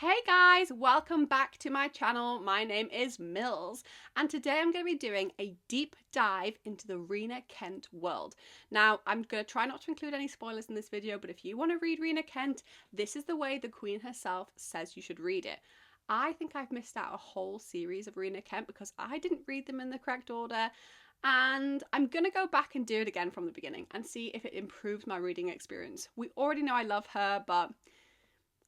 Hey guys, welcome back to my channel. My name is Mills, and today I'm going to be doing a deep dive into the Rina Kent world. Now, I'm going to try not to include any spoilers in this video, but if you want to read Rina Kent, this is the way the Queen herself says you should read it. I think I've missed out a whole series of Rina Kent because I didn't read them in the correct order, and I'm going to go back and do it again from the beginning and see if it improves my reading experience. We already know I love her, but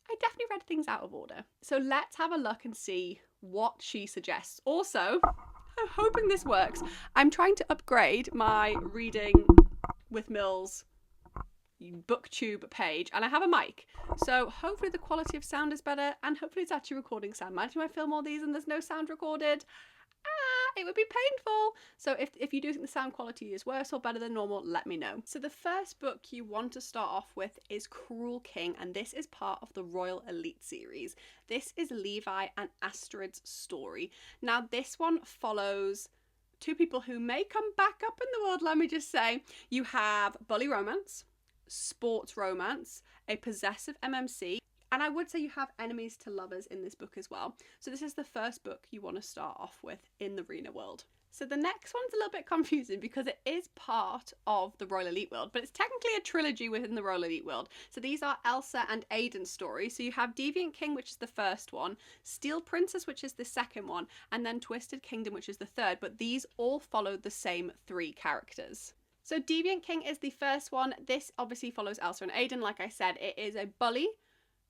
I definitely read things out of order. So let's have a look and see what she suggests. Also, I'm hoping this works. I'm trying to upgrade my reading with Mills booktube page, and I have a mic. So hopefully the quality of sound is better, and hopefully it's actually recording sound. Imagine if I film all these and there's no sound recorded. It would be painful. So if you do think the sound quality is worse or better than normal, let me know. So the first book you want to start off with is Cruel King, and this is part of the Royal Elite series. This is Levi and Astrid's story. Now this one follows two people who may come back up in the world, let me just say. You have bully romance, sports romance, a possessive MMC, and I would say you have enemies to lovers in this book as well. So this is the first book you want to start off with in the Rina world. So the next one's a little bit confusing because it is part of the Royal Elite world, but it's technically a trilogy within the Royal Elite world. So these are Elsa and Aiden's stories. So you have Deviant King, which is the first one, Steel Princess, which is the second one, and then Twisted Kingdom, which is the third, but these all follow the same three characters. So Deviant King is the first one. This obviously follows Elsa and Aiden. Like I said, it is a bully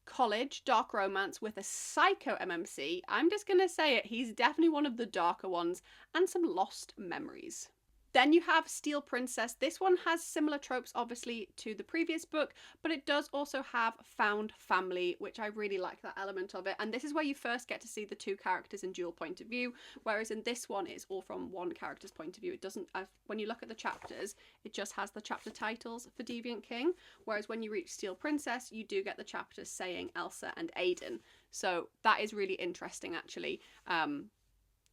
college dark romance with a psycho MMC. I'm just gonna say it, he's definitely one of the darker ones, and some lost memories. Then you have Steel Princess. This one has similar tropes obviously to the previous book, but it does also have found family, which I really like that element of it. And this is where you first get to see the two characters in dual point of view, whereas in this one it's all from one character's point of view. It doesn't, when you look at the chapters, it just has the chapter titles for Deviant King, whereas when you reach Steel Princess, you do get the chapters saying Elsa and Aiden. So that is really interesting actually.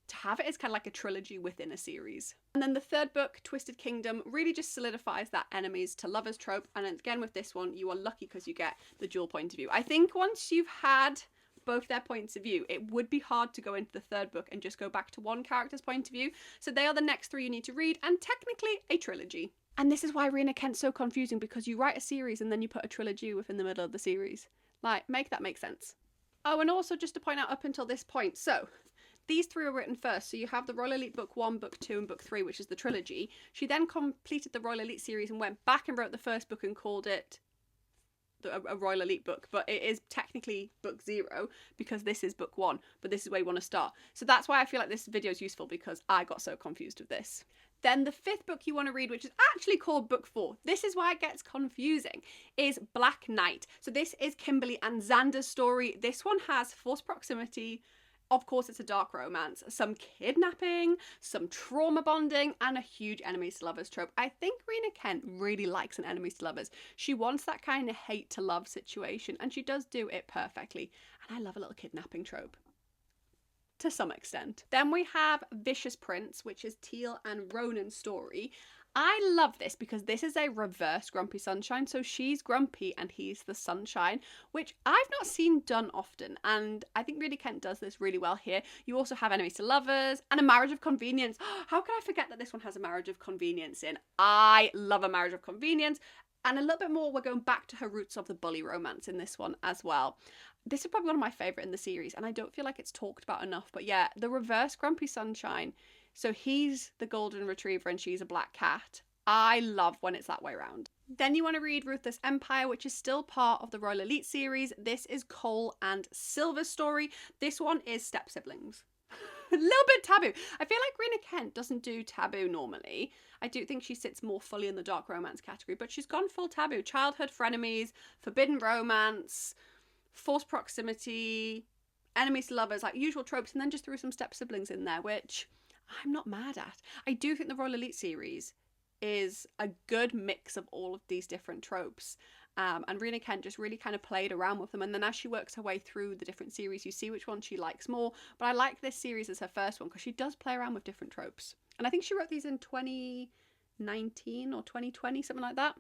To have it as kind of like a trilogy within a series. And then the third book, Twisted Kingdom, really just solidifies that enemies to lovers trope. And again with this one, you are lucky because you get the dual point of view. I think once you've had both their points of view, it would be hard to go into the third book and just go back to one character's point of view. So they are the next three you need to read, and technically a trilogy. And this is why Rina Kent's so confusing, because you write a series and then you put a trilogy within the middle of the series. Like, make that make sense. Oh, and also just to point out up until this point, so these three were written first. So you have the Royal Elite Book 1, Book 2, and Book 3, which is the trilogy. She then completed the Royal Elite series and went back and wrote the first book and called it a Royal Elite book. But it is technically Book 0 because this is Book 1. But this is where you want to start. So that's why I feel like this video is useful, because I got so confused with this. Then the fifth book you want to read, which is actually called Book 4, this is why it gets confusing, is Black Knight. So this is Kimberly and Xander's story. This one has forced proximity. Of course, it's a dark romance, some kidnapping, some trauma bonding, and a huge enemies to lovers trope. I think Rina Kent really likes an enemies to lovers. She wants that kind of hate to love situation, and she does do it perfectly. And I love a little kidnapping trope, to some extent. Then we have Vicious Prince, which is Teal and Ronan's story. I love this because this is a reverse Grumpy Sunshine. So she's grumpy and he's the sunshine, which I've not seen done often. And I think Rina Kent does this really well here. You also have enemies to lovers and a marriage of convenience. How can I forget that this one has a marriage of convenience in? I love a marriage of convenience. And a little bit more, we're going back to her roots of the bully romance in this one as well. This is probably one of my favourite in the series, and I don't feel like it's talked about enough. But yeah, the reverse Grumpy Sunshine. So he's the golden retriever and she's a black cat. I love when it's that way around. Then you want to read Ruthless Empire, which is still part of the Royal Elite series. This is Cole and Silver's story. This one is step siblings. A little bit taboo. I feel like Rina Kent doesn't do taboo normally. I do think she sits more fully in the dark romance category, but she's gone full taboo. Childhood frenemies, forbidden romance, forced proximity, enemies to lovers, like usual tropes, and then just threw some step siblings in there, which I'm not mad at. I do think the Royal Elite series is a good mix of all of these different tropes. And Rina Kent just really kind of played around with them. And then as she works her way through the different series, you see which one she likes more. But I like this series as her first one because she does play around with different tropes. And I think she wrote these in 2019 or 2020, something like that.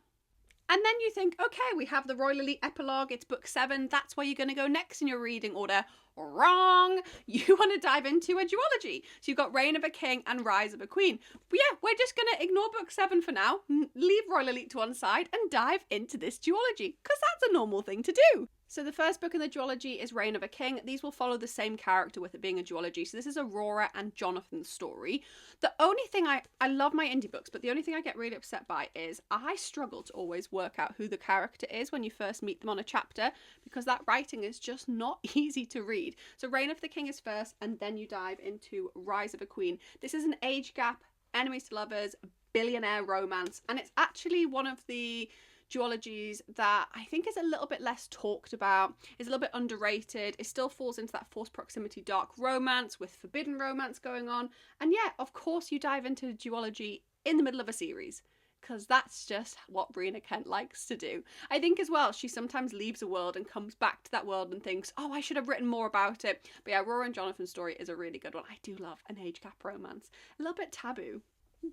And then you think, okay, we have the Royal Elite Epilogue, it's book 7, that's where you're going to go next in your reading order. Wrong! You want to dive into a duology. So you've got Reign of a King and Rise of a Queen. But yeah, we're just going to ignore book 7 for now, leave Royal Elite to one side and dive into this duology, because that's a normal thing to do. So the first book in the duology is Reign of a King. These will follow the same character with it being a duology. So this is Aurora and Jonathan's story. The only thing I love my indie books, but the only thing I get really upset by is I struggle to always work out who the character is when you first meet them on a chapter, because that writing is just not easy to read. So Reign of the King is first, and then you dive into Rise of a Queen. This is an age gap, enemies to lovers, billionaire romance, and it's actually one of the duologies that I think is a little bit less talked about, is a little bit underrated. It still falls into that forced proximity dark romance with forbidden romance going on. And yeah, of course you dive into duology in the middle of a series, because that's just what Rina Kent likes to do. I think as well, she sometimes leaves a world and comes back to that world and thinks, oh, I should have written more about it. But yeah, Aurora and Jonathan's story is a really good one. I do love an age gap romance. A little bit taboo.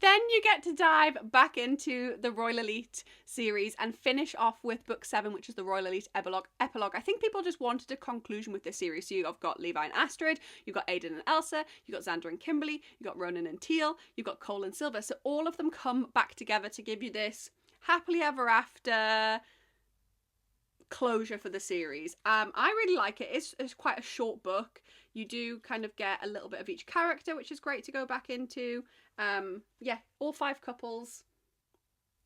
Then you get to dive back into the Royal Elite series and finish off with book 7, which is the Royal Elite Epilogue. I think people just wanted a conclusion with this series. So you've got Levi and Astrid, you've got Aiden and Elsa, you've got Xander and Kimberly, you've got Ronan and Teal, you've got Cole and Silver. So all of them come back together to give you this happily ever after closure for the series. I really like it. It's quite a short book. You do kind of get a little bit of each character, which is great to go back into. Yeah, all 5 couples,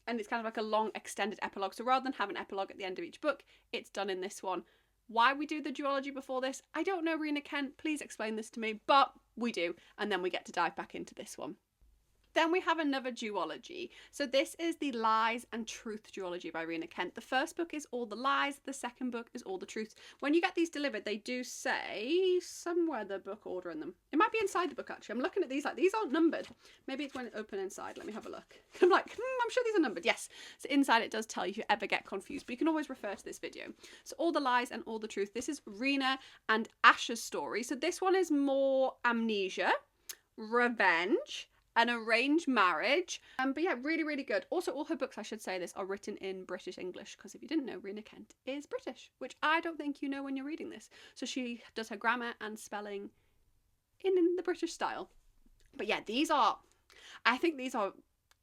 and it's kind of like a long extended epilogue. So rather than have an epilogue at the end of each book, it's done in this one. Why we do the duology before this, I don't know, Rina Kent, please explain this to me, but we do, and then we get to dive back into this one. Then we have another duology. So this is the Lies and Truth duology by Rina Kent. The first book is all the lies, the second book is all the truth. When you get these delivered, they do say somewhere the book order in them. It might be inside the book, actually. I'm looking at these like these aren't numbered. Maybe it's when it's open inside. Let me have a look. I'm like, I'm sure these are numbered. Yes. So inside it does tell you if you ever get confused, but you can always refer to this video. So all the lies and all the truth. This is Rina and Ash's story. So this one is more amnesia, revenge, an arranged marriage, but yeah, really, really good. Also, all her books, I should say this, are written in British English, because if you didn't know, Rina Kent is British, which I don't think you know when you're reading this. So she does her grammar and spelling in the British style. But yeah, I think these are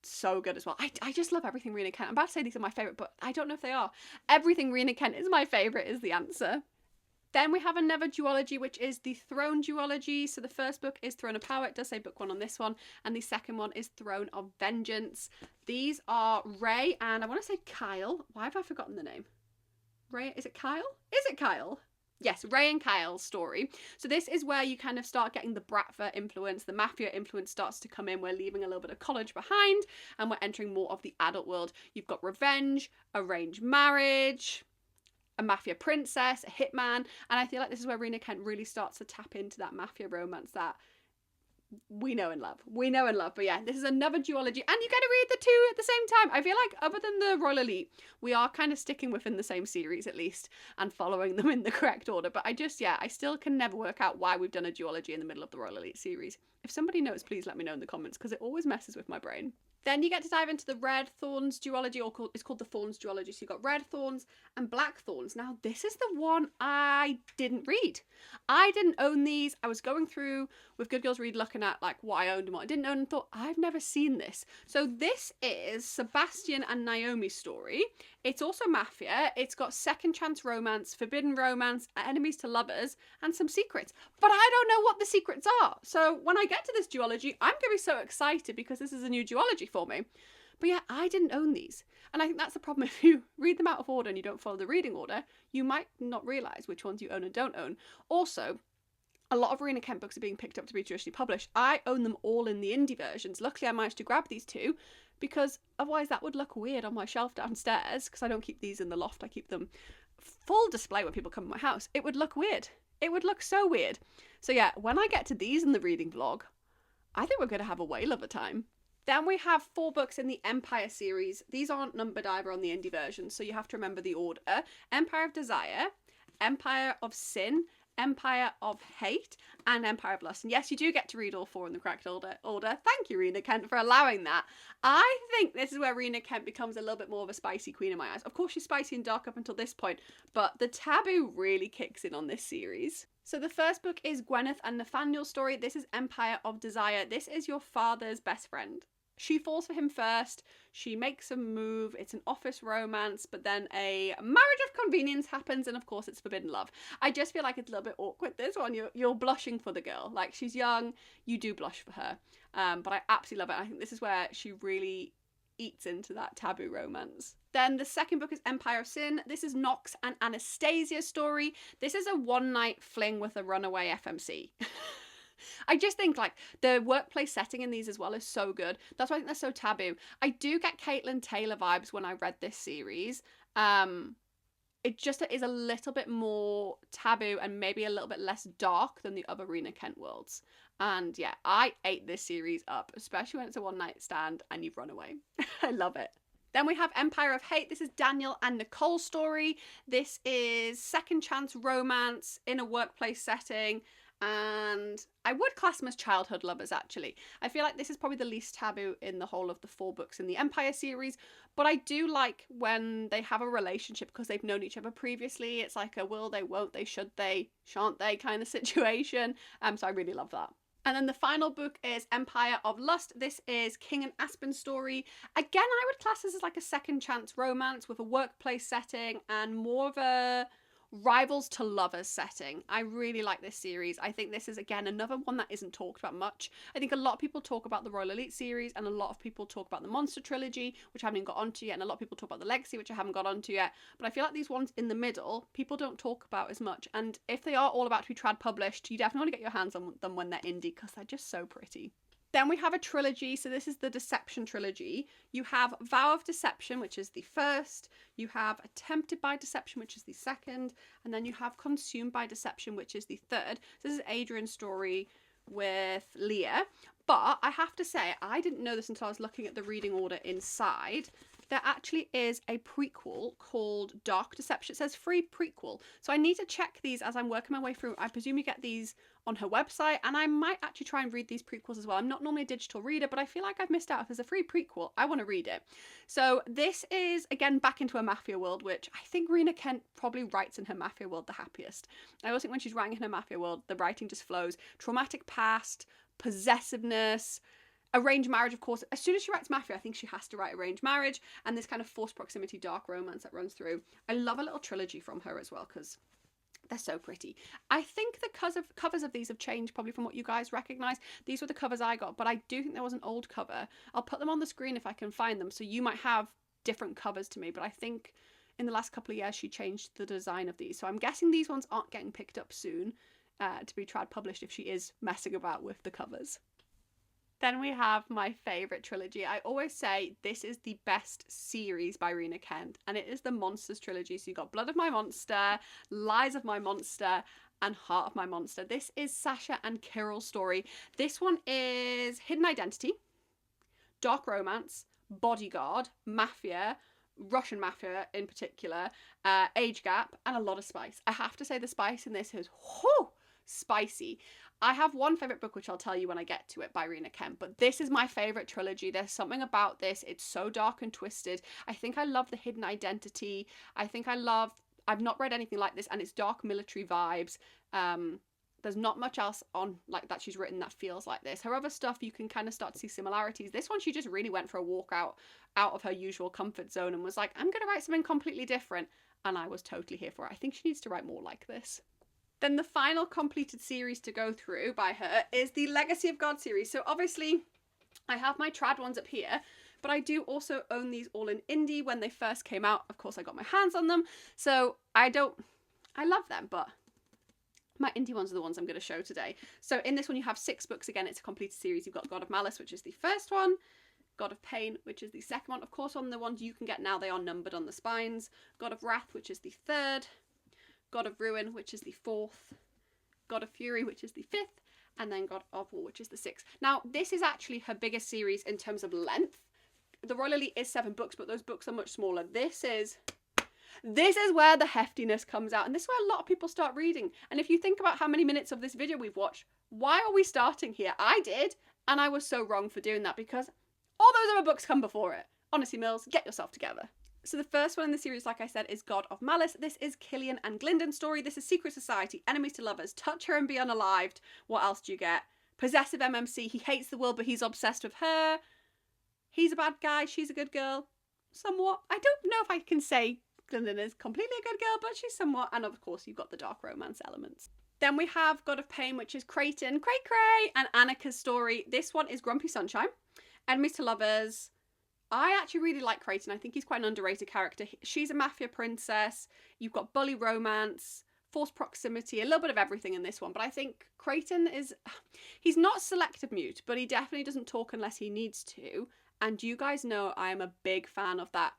so good as well. I just love everything Rina Kent. I'm about to say these are my favourite, but I don't know if they are. Everything Rina Kent is my favourite is the answer. Then we have another duology, which is the Throne duology. So the first book is Throne of Power. It does say book 1 on this one. And the second one is Throne of Vengeance. These are Ray and I want to say Kyle. Why have I forgotten the name? Ray, is it Kyle? Is it Kyle? Yes, Ray and Kyle's story. So this is where you kind of start getting the Bratva influence, the Mafia influence starts to come in. We're leaving a little bit of college behind and we're entering more of the adult world. You've got revenge, arranged marriage, a mafia princess, a hitman, and I feel like this is where Rina Kent really starts to tap into that mafia romance that we know and love. But yeah, this is another duology, and you get to read the two at the same time. I feel like other than the Royal Elite, we are kind of sticking within the same series at least and following them in the correct order. But I still can never work out why we've done a duology in the middle of the Royal Elite series. If somebody knows, please let me know in the comments, because it always messes with my brain. Then you get to dive into the Red Thorns duology, or it's called the Thorns duology. So you've got Red Thorns and Black Thorns. Now, this is the one I didn't read. I didn't own these. I was going through with Good Girls Read looking at like what I owned and what I didn't own and thought, I've never seen this. So this is Sebastian and Naomi's story. It's also mafia. It's got second chance romance, forbidden romance, enemies to lovers, and some secrets. But I don't know what the secrets are. So when I get to this duology, I'm going to be so excited because this is a new duology for me. But yeah, I didn't own these. And I think that's the problem. If you read them out of order and you don't follow the reading order, you might not realise which ones you own and don't own. Also, a lot of Rina Kent books are being picked up to be traditionally published. I own them all in the indie versions. Luckily, I managed to grab these two because otherwise that would look weird on my shelf downstairs, because I don't keep these in the loft. I keep them full display when people come to my house. It would look weird. It would look so weird. So yeah, when I get to these in the reading vlog, I think we're going to have a whale of a time. Then we have 4 books in the Empire series. These aren't numbered either on the indie version, so you have to remember the order. Empire of Desire, Empire of Sin, Empire of Hate and Empire of Lust. And yes, you do get to read all 4 in the correct order. Thank you, Rina Kent, for allowing that. I think this is where Rina Kent becomes a little bit more of a spicy queen in my eyes. Of course, she's spicy and dark up until this point, but the taboo really kicks in on this series. So the first book is Gwyneth and Nathaniel's story. This is Empire of Desire. This is your father's best friend. She falls for him first, she makes a move, it's an office romance, but then a marriage of convenience happens, and of course it's forbidden love. I just feel like it's a little bit awkward, this one. You're blushing for the girl. Like, she's young, you do blush for her. But I absolutely love it. I think this is where she really eats into that taboo romance. Then the second book is Empire of Sin. This is Nox and Anastasia's story. This is a one-night fling with a runaway FMC. I just think, like, the workplace setting in these as well is so good. That's why I think they're so taboo. I do get Caitlin Taylor vibes when I read this series. It just is a little bit more taboo and maybe a little bit less dark than the other Rina Kent worlds. And yeah, I ate this series up, especially when it's a one-night stand and you've run away. I love it. Then we have Empire of Hate. This is Daniel and Nicole's story. This is second chance romance in a workplace setting. And I would class them as childhood lovers, actually. I feel like this is probably the least taboo in the whole of the 4 books in the Empire series, but I do like when they have a relationship because they've known each other previously. It's like a will they, won't they, should they, shan't they kind of situation. So I really love that. And then the final book is Empire of Lust. This is King and Aspen's story. Again, I would class this as like a second chance romance with a workplace setting and more of a rivals to lovers setting. I really like this series. I think this is, again, another one that isn't talked about much. I think a lot of people talk about the Royal Elite series, and a lot of people talk about the Monster Trilogy, which I haven't even got onto yet, and a lot of people talk about the Legacy, which I haven't got onto yet. But I feel like these ones in the middle, people don't talk about as much, and if they are all about to be trad published, you definitely want to get your hands on them when they're indie, because they're just so pretty. Then we have a trilogy, so this is the Deception trilogy. You have Vow of Deception, which is the first, you have Attempted by Deception, which is the second, and then you have Consumed by Deception, which is the third. So this is Adrian's story with Leah, but I have to say, I didn't know this until I was looking at the reading order inside. There actually is a prequel called Dark Deception. It says free prequel. So I need to check these as I'm working my way through. I presume you get these on her website, and I might actually try and read these prequels as well. I'm not normally a digital reader, but I feel like I've missed out. If there's a free prequel, I want to read it. So this is, again, back into a mafia world, which I think Rina Kent probably writes in her mafia world the happiest. I always think when she's writing in her mafia world, the writing just flows. Traumatic past, possessiveness, arranged marriage, of course. As soon as she writes mafia, I think she has to write arranged marriage, and this kind of forced proximity dark romance that runs through. I love a little trilogy from her as well, because they're so pretty. I think the covers of these have changed probably from what you guys recognise. These were the covers I got, but I do think there was an old cover. I'll put them on the screen if I can find them, so you might have different covers to me, but I think in the last couple of years she changed the design of these. So I'm guessing these ones aren't getting picked up soon to be trad published if she is messing about with the covers. Then we have my favourite trilogy. I always say this is the best series by Rina Kent, and it is the Monsters trilogy. So you've got Blood of My Monster, Lies of My Monster, and Heart of My Monster. This is Sasha and Kirill's story. This one is hidden identity, dark romance, bodyguard, mafia, Russian mafia in particular, age gap, and a lot of spice. I have to say the spice in this is spicy. I have one favourite book, which I'll tell you when I get to it, by Rina Kent, but this is my favourite trilogy. There's something about this. It's so dark and twisted. I think I love the hidden identity. I've not read anything like this, and it's dark military vibes. There's not much else on like that she's written that feels like this. Her other stuff, you can kind of start to see similarities. This one, she just really went for a walk out of her usual comfort zone and was like, I'm going to write something completely different. And I was totally here for it. I think she needs to write more like this. Then the final completed series to go through by her is the Legacy of God series. So obviously I have my trad ones up here, but I do also own these all in indie when they first came out. Of course, I got my hands on them. So I love them, but my indie ones are the ones I'm going to show today. So in this one, you have 6 books. Again, it's a completed series. You've got God of Malice, which is the first one. God of Pain, which is the second one. Of course, on the ones you can get now, they are numbered on the spines. God of Wrath, which is the third. God of Ruin, which is the 4th, God of Fury, which is the 5th, and then God of War, which is the 6th. Now, this is actually her biggest series in terms of length. The Royal Elite is 7 books, but those books are much smaller. This is This is where the heftiness comes out, and this is where a lot of people start reading. And if you think about how many minutes of this video we've watched, why are we starting here? I did, and I was so wrong for doing that because all those other books come before it. Honestly, Mills, get yourself together. So the first one in the series, like I said, is God of Malice. This is Killian and Glyndon's story. This is Secret Society, enemies to lovers, touch her and be unalived. What else do you get? Possessive MMC, he hates the world but he's obsessed with her. He's a bad guy, she's a good girl. Somewhat. I don't know if I can say Glyndon is completely a good girl, but she's somewhat. And of course, you've got the dark romance elements. Then we have God of Pain, which is Creighton, Cray, and Annika's story. This one is Grumpy Sunshine, enemies to lovers. I actually really like Creighton. I think he's quite an underrated character. She's a mafia princess. You've got bully romance, forced proximity, a little bit of everything in this one. But I think Creighton is... He's not selective mute, but he definitely doesn't talk unless he needs to. And you guys know I am a big fan of that.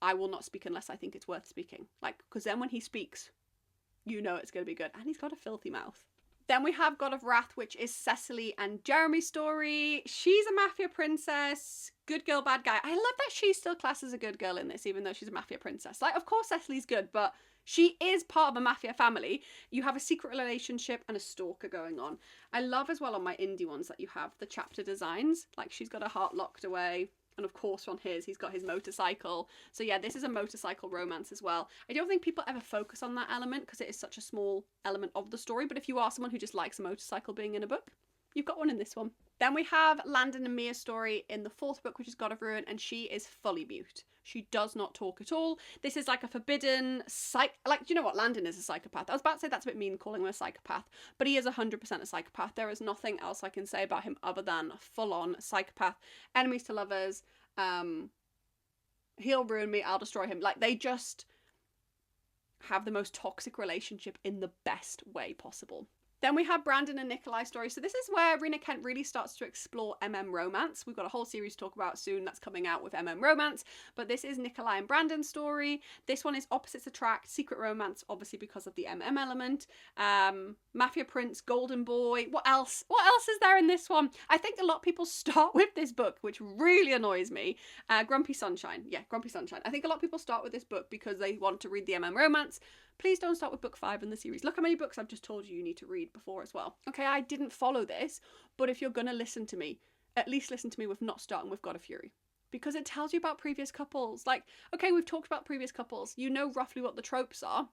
I will not speak unless I think it's worth speaking. Like, because then when he speaks, you know it's going to be good. And he's got a filthy mouth. Then we have God of Wrath, which is Cecily and Jeremy's story. She's a mafia princess, good girl, bad guy. I love that she's still classed as a good girl in this, even though she's a mafia princess. Like, of course Cecily's good, but she is part of a mafia family. You have a secret relationship and a stalker going on. I love as well on my indie ones that you have the chapter designs. Like, she's got her heart locked away. And of course on his, he's got his motorcycle. So yeah, this is a motorcycle romance as well. I don't think people ever focus on that element because it is such a small element of the story. But if you are someone who just likes a motorcycle being in a book, you've got one in this one. Then we have Landon and Mia's story in the fourth book, which is God of Ruin, and she is fully mute. She does not talk at all. This is like a forbidden do you know what? Landon is a psychopath. I was about to say that's a bit mean calling him a psychopath, but he is 100% a psychopath. There is nothing else I can say about him other than full-on psychopath. Enemies to lovers. He'll ruin me. I'll destroy him. Like, they just have the most toxic relationship in the best way possible. Then we have Brandon and Nikolai's story. So this is where Rina Kent really starts to explore romance. We've got a whole series to talk about soon that's coming out with romance. But this is Nikolai and Brandon's story. This one is opposites attract, secret romance, obviously because of the element. Mafia Prince, Golden Boy. What else? What else is there in this one? I think a lot of people start with this book, which really annoys me. Grumpy Sunshine. Yeah, Grumpy Sunshine. I think a lot of people start with this book because they want to read the romance. Please don't start with book 5 in the series. Look how many books I've just told you need to read before as well. Okay, I didn't follow this, but if you're going to listen to me, at least listen to me with not starting with God of Fury. Because it tells you about previous couples. Like, okay, we've talked about previous couples. You know roughly what the tropes are.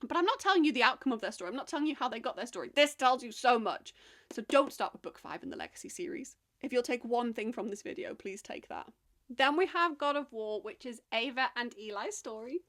But I'm not telling you the outcome of their story. I'm not telling you how they got their story. This tells you so much. So don't start with book 5 in the Legacy series. If you'll take one thing from this video, please take that. Then we have God of War, which is Ava and Eli's story.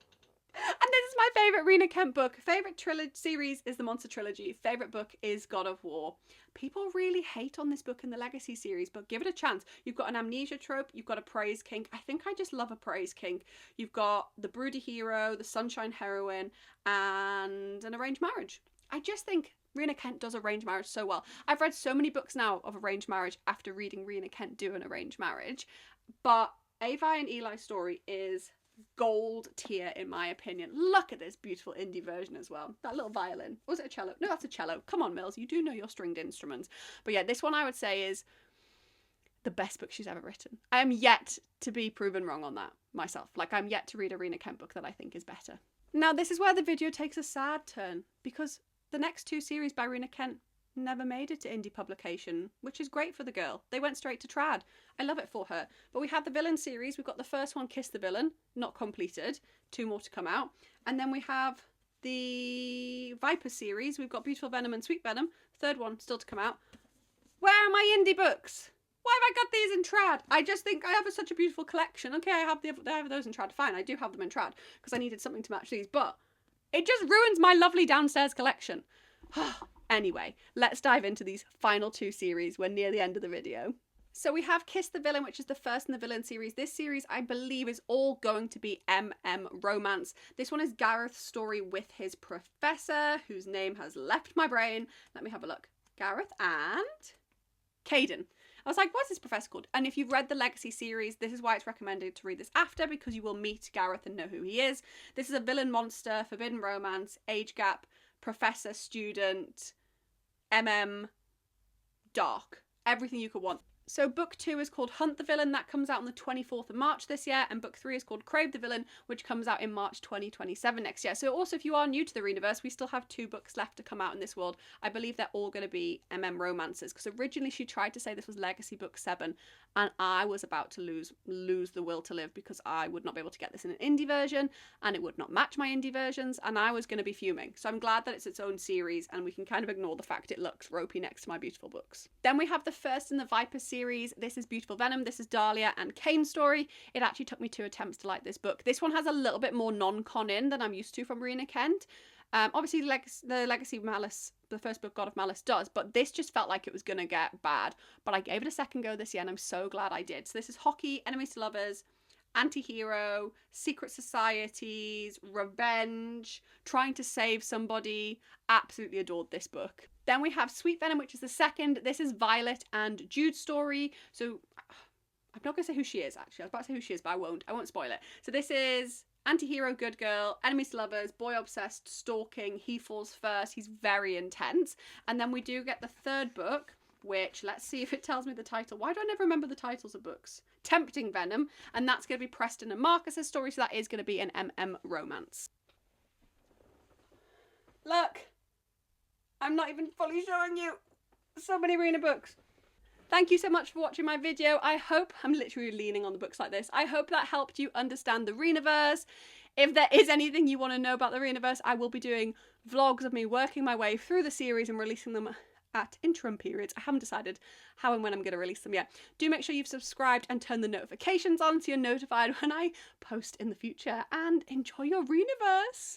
And this is my favourite Rina Kent book. Favourite series is the Monster Trilogy. Favourite book is God of War. People really hate on this book in the Legacy series, but give it a chance. You've got an amnesia trope. You've got a praise kink. I think I just love a praise kink. You've got the broody hero, the sunshine heroine, and an arranged marriage. I just think Rina Kent does arranged marriage so well. I've read so many books now of arranged marriage after reading Rina Kent do an arranged marriage. But Ava and Eli's story is gold tier in my opinion. Look at this beautiful indie version as well. That little violin. Was it a cello? No, that's a cello. Come on, Mills, you do know your stringed instruments. But yeah, this one I would say is the best book she's ever written. I am yet to be proven wrong on that myself. Like, I'm yet to read a Rina Kent book that I think is better. Now, this is where the video takes a sad turn, because the next 2 series by Rina Kent never made it to indie publication, which is great for the girl. They went straight to trad. I love it for her. But we have the villain series. We've got the first one, Kiss the Villain, not completed. 2 more to come out. And then we have the Viper series. We've got Beautiful Venom and Sweet Venom. 3rd one still to come out. Where are my indie books? Why have I got these in trad? I just think I have such a beautiful collection. Okay, I have those in trad. Fine, I do have them in trad because I needed something to match these. But it just ruins my lovely downstairs collection. Anyway, let's dive into these final 2 series. We're near the end of the video. So we have Kiss the Villain, which is the first in the villain series. This series, I believe, is all going to be romance. This one is Gareth's story with his professor, whose name has left my brain. Let me have a look. Gareth and Caden. I was like, what's this professor called? And if you've read the Legacy series, this is why it's recommended to read this after, because you will meet Gareth and know who he is. This is a villain monster, forbidden romance, age gap, professor, student, dark. Everything you could want. So book 2 is called Hunt the Villain, that comes out on the 24th of March this year, and book 3 is called Crave the Villain, which comes out in March 2027 next year. So also, if you are new to the Rinaverse, we still have 2 books left to come out in this world. I believe they're all going to be romances, because originally she tried to say this was Legacy Book 7, and I was about to lose the will to live, because I would not be able to get this in an indie version, and it would not match my indie versions, and I was going to be fuming. So I'm glad that it's its own series, and we can kind of ignore the fact it looks ropey next to my beautiful books. Then we have the first in the Viper series. This is Beautiful Venom. This is Dahlia and Kane's story. It actually took me 2 attempts to like this book. This one has a little bit more non-con in than I'm used to from Rina Kent. Obviously, the Legacy of Malice, the first book, God of Malice, does, but this just felt like it was going to get bad. But I gave it a second go this year, and I'm so glad I did. So this is hockey, enemies to lovers, anti-hero, secret societies, revenge, trying to save somebody. Absolutely adored this book. Then we have Sweet Venom, which is the second. This is Violet and Jude's story. So I'm not going to say who she is, actually. I was about to say who she is, but I won't spoil it. So this is anti-hero, good girl, enemies to lovers, boy obsessed, stalking, he falls first. He's very intense. And then we do get the third book, which, let's see if it tells me the title. Why do I never remember the titles of books? Tempting Venom. And that's going to be Preston and Marcus's story, so that is going to be an romance. Look! I'm not even fully showing you. So many Rina books. Thank you so much for watching my video. I hope, I'm literally leaning on the books like this, I hope that helped you understand the Rinaverse. If there is anything you want to know about the Rinaverse, I will be doing vlogs of me working my way through the series and releasing them at interim periods. I haven't decided how and when I'm going to release them yet. Do make sure you've subscribed and turn the notifications on so you're notified when I post in the future, and enjoy your Rinaverse!